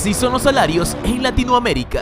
Así son los salarios en Latinoamérica.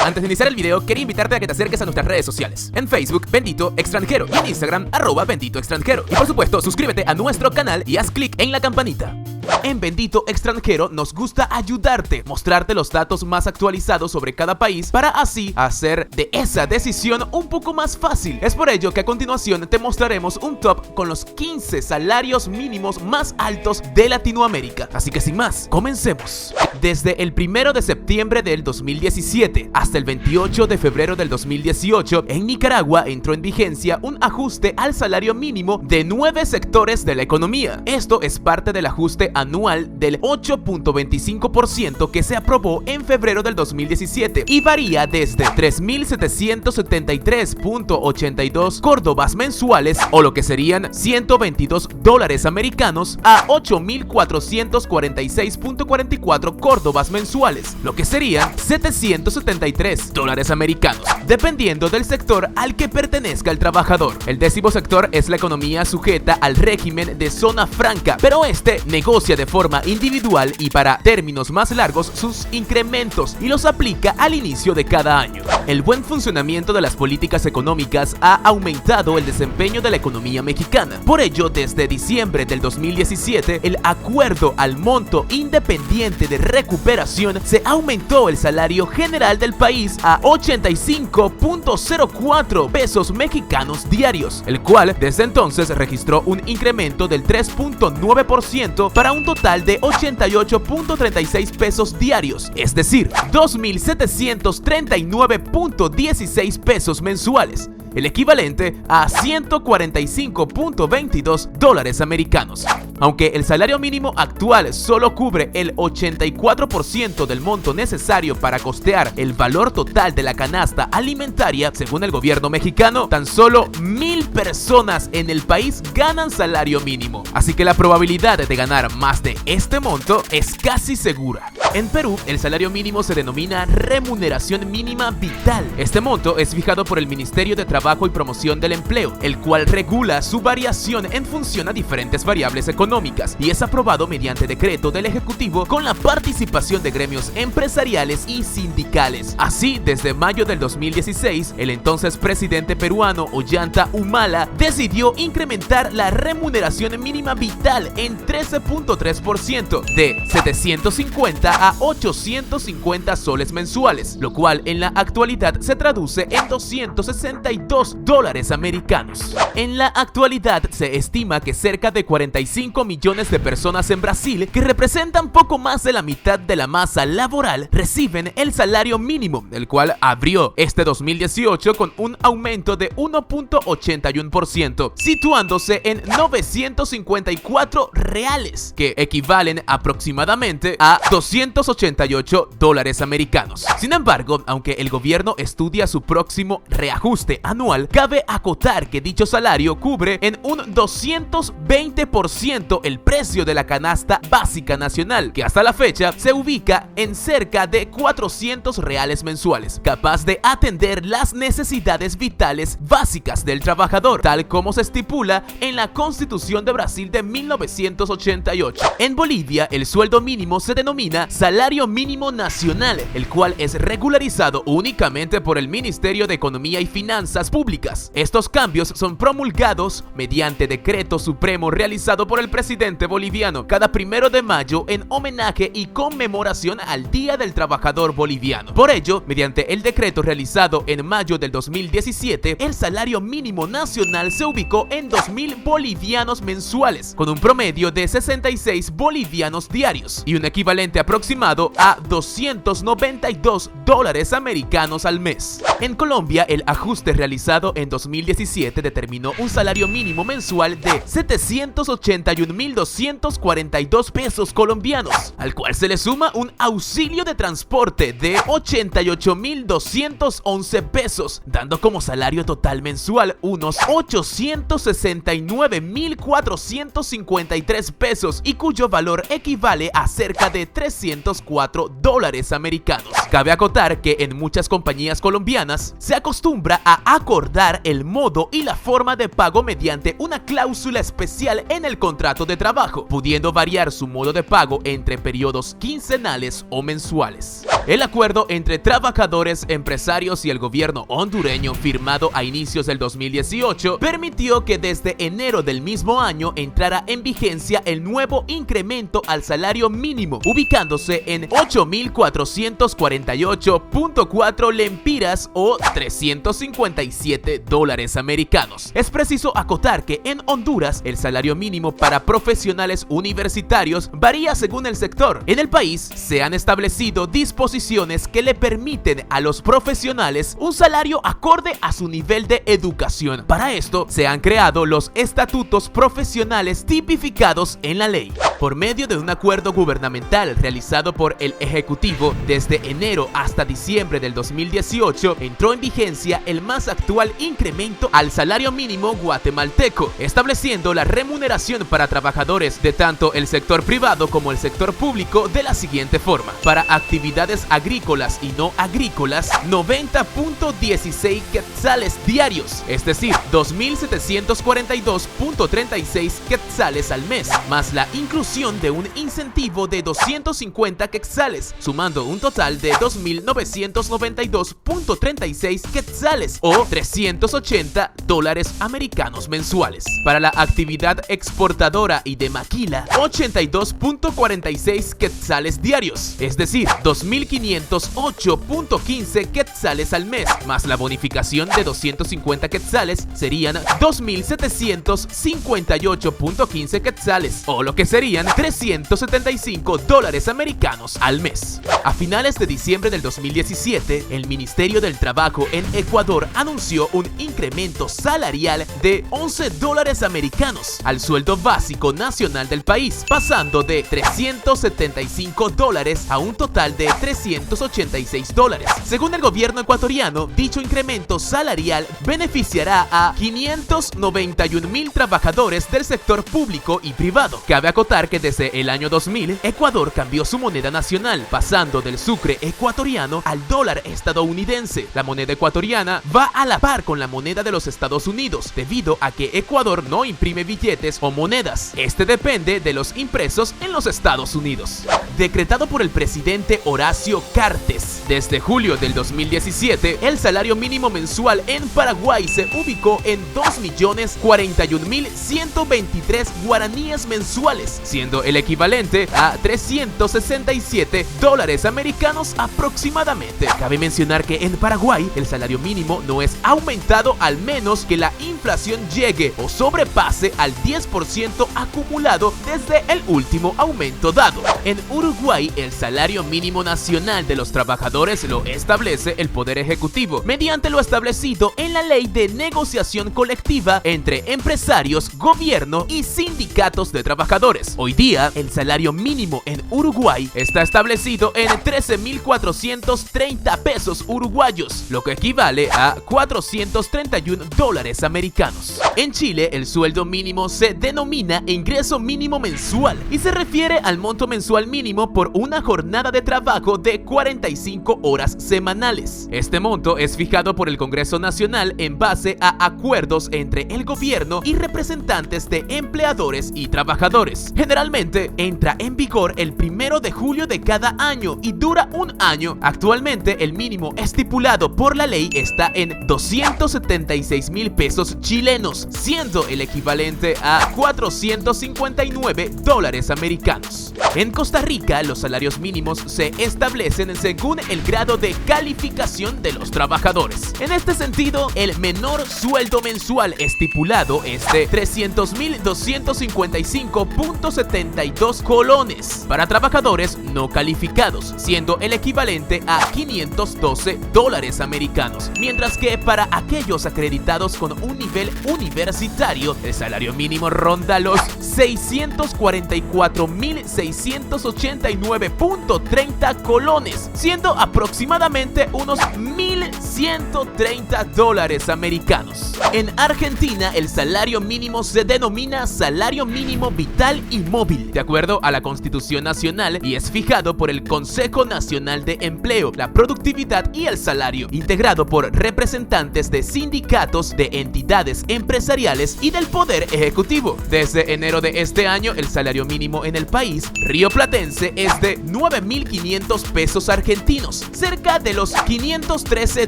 Antes de iniciar el video, quería invitarte a que te acerques a nuestras redes sociales. En Facebook, Bendito Extranjero, y en Instagram, @Bendito Extranjero. Y por supuesto, suscríbete a nuestro canal y haz clic en la campanita. En Bendito Extranjero nos gusta ayudarte, mostrarte los datos más actualizados sobre cada país para así hacer de esa decisión un poco más fácil. Es por ello que a continuación te mostraremos un top con los 15 salarios mínimos más altos de Latinoamérica. Así que sin más, comencemos. Desde el 1 de septiembre del 2017 hasta el 28 de febrero del 2018, en Nicaragua entró en vigencia un ajuste al salario mínimo de 9 sectores de la economía. Esto es parte del ajuste anual del 8.25% que se aprobó en febrero del 2017 y varía desde 3.773.82 córdobas mensuales, o lo que serían $122 americanos, a 8.446.44 córdobas mensuales, lo que serían $773 americanos, dependiendo del sector al que pertenezca el trabajador. El 10º sector es la economía sujeta al régimen de zona franca, pero este negocia de forma individual y para términos más largos sus incrementos y los aplica al inicio de cada año. El buen funcionamiento de las políticas económicas ha aumentado el desempeño de la economía mexicana. Por ello, desde diciembre del 2017, el acuerdo al monto independiente de recuperación, se aumentó el salario general del país a 85.04 pesos mexicanos diarios, el cual desde entonces registró un incremento del 3.9% para un total de 88.36 pesos diarios, es decir, 2.739.16 pesos mensuales, el equivalente a $145.22 americanos. Aunque el salario mínimo actual solo cubre el 84% del monto necesario para costear el valor total de la canasta alimentaria, según el gobierno mexicano, tan solo 1,000 personas en el país ganan salario mínimo. Así que la probabilidad de ganar más de este monto es casi segura. En Perú, el salario mínimo se denomina remuneración mínima vital. Este monto es fijado por el Ministerio de Trabajo y Promoción del Empleo, el cual regula su variación en función a diferentes variables económicas y es aprobado mediante decreto del Ejecutivo con la participación de gremios empresariales y sindicales. Así, desde mayo del 2016, el entonces presidente peruano Ollanta Humala decidió incrementar la remuneración mínima vital en 13.3%, de 750 a 850 soles mensuales, lo cual en la actualidad se traduce en $262 americanos. En la actualidad se estima que cerca de 45 millones de personas en Brasil, que representan poco más de la mitad de la masa laboral, reciben el salario mínimo, el cual abrió este 2018 con un aumento de 1.81%, situándose en 954 reales, que equivalen aproximadamente a $288 americanos. Sin embargo, aunque el gobierno estudia su próximo reajuste anual, cabe acotar que dicho salario cubre en un 220% el precio de la canasta básica nacional, que hasta la fecha se ubica en cerca de 400 reales mensuales, capaz de atender las necesidades vitales básicas del trabajador, tal como se estipula en la Constitución de Brasil de 1988. En Bolivia, el sueldo mínimo se denomina salario mínimo nacional, el cual es regularizado únicamente por el Ministerio de Economía y Finanzas Públicas. Estos cambios son promulgados mediante decreto supremo realizado por el presidente boliviano cada 1 de mayo en homenaje y conmemoración al Día del Trabajador Boliviano. Por ello, mediante el decreto realizado en mayo del 2017, el salario mínimo nacional se ubicó en 2,000 bolivianos mensuales, con un promedio de 66 bolivianos diarios y un equivalente aproximado a $292 americanos al mes. En Colombia, el ajuste realizado en 2017 determinó un salario mínimo mensual de 781.242 pesos colombianos, al cual se le suma un auxilio de transporte de 88.211 pesos, dando como salario total mensual unos 869.453 pesos, y cuyo valor equivale a cerca de $300 $204 americanos. Cabe acotar que en muchas compañías colombianas se acostumbra a acordar el modo y la forma de pago mediante una cláusula especial en el contrato de trabajo, pudiendo variar su modo de pago entre periodos quincenales o mensuales. El acuerdo entre trabajadores, empresarios y el gobierno hondureño, firmado a inicios del 2018, permitió que desde enero del mismo año entrara en vigencia el nuevo incremento al salario mínimo, ubicándose en 8.448.4 lempiras o $357 americanos. Es preciso acotar que en Honduras el salario mínimo para profesionales universitarios varía según el sector. En el país se han establecido disposiciones que le permiten a los profesionales un salario acorde a su nivel de educación. Para esto se han creado los estatutos profesionales tipificados en la ley. Por medio de un acuerdo gubernamental realizado por el Ejecutivo, desde enero hasta diciembre del 2018 entró en vigencia el más actual incremento al salario mínimo guatemalteco, estableciendo la remuneración para trabajadores de tanto el sector privado como el sector público de la siguiente forma: para actividades agrícolas y no agrícolas, 90.16 quetzales diarios, es decir, 2.742.36 quetzales al mes, más la inclusión de un incentivo de 250 quetzales, sumando un total de 2.992.36 quetzales o $380 americanos mensuales. Para la actividad exportadora y de maquila, 82.46 quetzales diarios, es decir, 2.508.15 quetzales al mes, más la bonificación de 250 quetzales serían 2.758.15 quetzales, o lo que serían $375 americanos al mes. A finales de diciembre del 2017, el Ministerio del Trabajo en Ecuador anunció un incremento salarial de $11 americanos al sueldo básico nacional del país, pasando de $375 a un total de $386. Según el gobierno ecuatoriano, dicho incremento salarial beneficiará a 591.000 trabajadores del sector público y privado. Cabe acotar que desde el año 2000, Ecuador cambió su moneda nacional, pasando del sucre ecuatoriano al dólar estadounidense. La moneda ecuatoriana va a la par con la moneda de los Estados Unidos, debido a que Ecuador no imprime billetes o monedas. Este depende de los impresos en los Estados Unidos. Decretado por el presidente Horacio Cartes, desde julio del 2017, el salario mínimo mensual en Paraguay se ubicó en 2.041.123 guaraníes mensuales, siendo el equivalente a $367 americanos aproximadamente. Cabe mencionar que en Paraguay el salario mínimo no es aumentado al menos que la inflación llegue o sobrepase al 10% acumulado desde el último aumento dado. En Uruguay, el salario mínimo nacional de los trabajadores lo establece el Poder Ejecutivo mediante lo establecido en la Ley de Negociación Colectiva entre empresarios, gobierno y sindicatos de trabajadores. Hoy día, el salario mínimo en Uruguay está establecido en 13.430 pesos uruguayos, lo que equivale a $431 americanos. En Chile, el sueldo mínimo se denomina ingreso mínimo mensual y se refiere al monto mensual mínimo por una jornada de trabajo de 45 horas semanales. Este monto es fijado por el Congreso Nacional en base a acuerdos entre el gobierno y representantes de empleadores y trabajadores. Generalmente entra en vigor el 1 de julio de cada año y dura un año. Actualmente el mínimo estipulado por la ley está en 276.000 pesos chilenos, siendo el equivalente a $459 americanos. En Costa Rica, los salarios mínimos se establecen según el grado de calificación de los trabajadores. En este sentido, el menor sueldo mensual estipulado es de 300.255.72 colones para trabajadores no calificados, siendo el equivalente a $512 americanos, mientras que para aquellos acreditados con un nivel universitario, el salario mínimo ronda los 644.689.30 colones, siendo aproximadamente unos $1.130 americanos. En Argentina, el salario mínimo se denomina salario salario mínimo vital y móvil, de acuerdo a la Constitución Nacional, y es fijado por el Consejo Nacional de Empleo, la Productividad y el Salario, integrado por representantes de sindicatos, de entidades empresariales y del Poder Ejecutivo. Desde enero de este año, el salario mínimo en el país rioplatense es de 9.500 pesos argentinos, cerca de los 513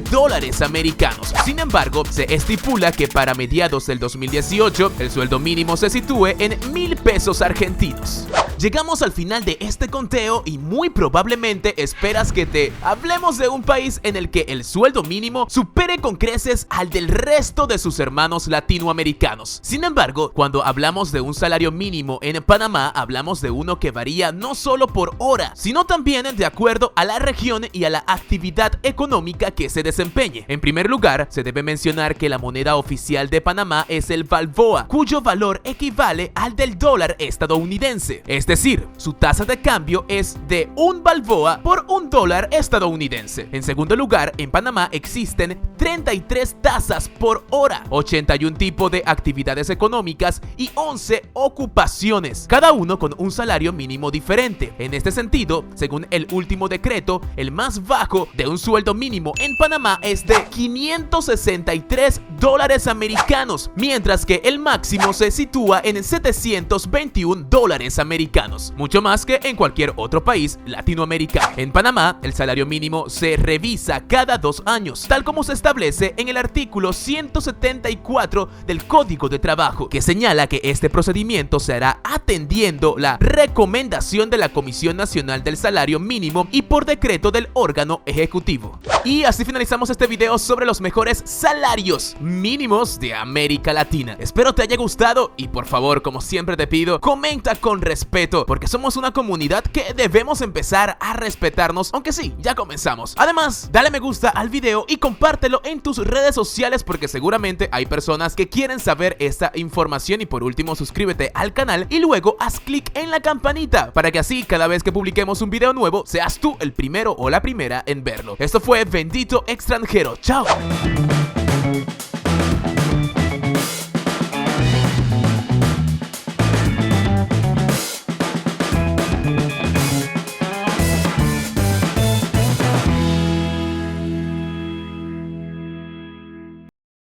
dólares americanos. Sin embargo, se estipula que para mediados del 2018 el sueldo mínimo se sitúe en 1.000 pesos argentinos. Llegamos al final de este conteo y muy probablemente esperas que te hablemos de un país en el que el sueldo mínimo supere con creces al del resto de sus hermanos latinoamericanos. Sin embargo, cuando hablamos de un salario mínimo en Panamá, hablamos de uno que varía no solo por hora, sino también de acuerdo a la región y a la actividad económica que se desempeñe. En primer lugar, se debe mencionar que la moneda oficial de Panamá es el balboa, cuyo valor equivale al del dólar estadounidense. Es decir, su tasa de cambio es de un balboa por un dólar estadounidense. En segundo lugar, en Panamá existen 33 tasas por hora, 81 tipos de actividades económicas y 11 ocupaciones, cada uno con un salario mínimo diferente. En este sentido, según el último decreto, el más bajo de un sueldo mínimo en Panamá es de 563 dólares americanos, mientras que el máximo se sitúa en 721 dólares americanos, mucho más que en cualquier otro país latinoamericano. En Panamá, el salario mínimo se revisa cada 2 años, tal como se establece en el artículo 174 del Código de Trabajo, que señala que este procedimiento se hará atendiendo la recomendación de la Comisión Nacional del Salario Mínimo y por decreto del órgano ejecutivo. Y así finalizamos este video sobre los mejores salarios mínimos de América Latina. Espero te haya gustado y por favor, como siempre te pido, comenta con respeto, porque somos una comunidad que debemos empezar a respetarnos, aunque sí, ya comenzamos. Además, dale me gusta al video y compártelo en tus redes sociales, porque seguramente hay personas que quieren saber esta información. Y por último, suscríbete al canal y luego haz clic en la campanita para que así cada vez que publiquemos un video nuevo seas tú el primero o la primera en verlo. Esto fue Bendito Extranjero. Chao.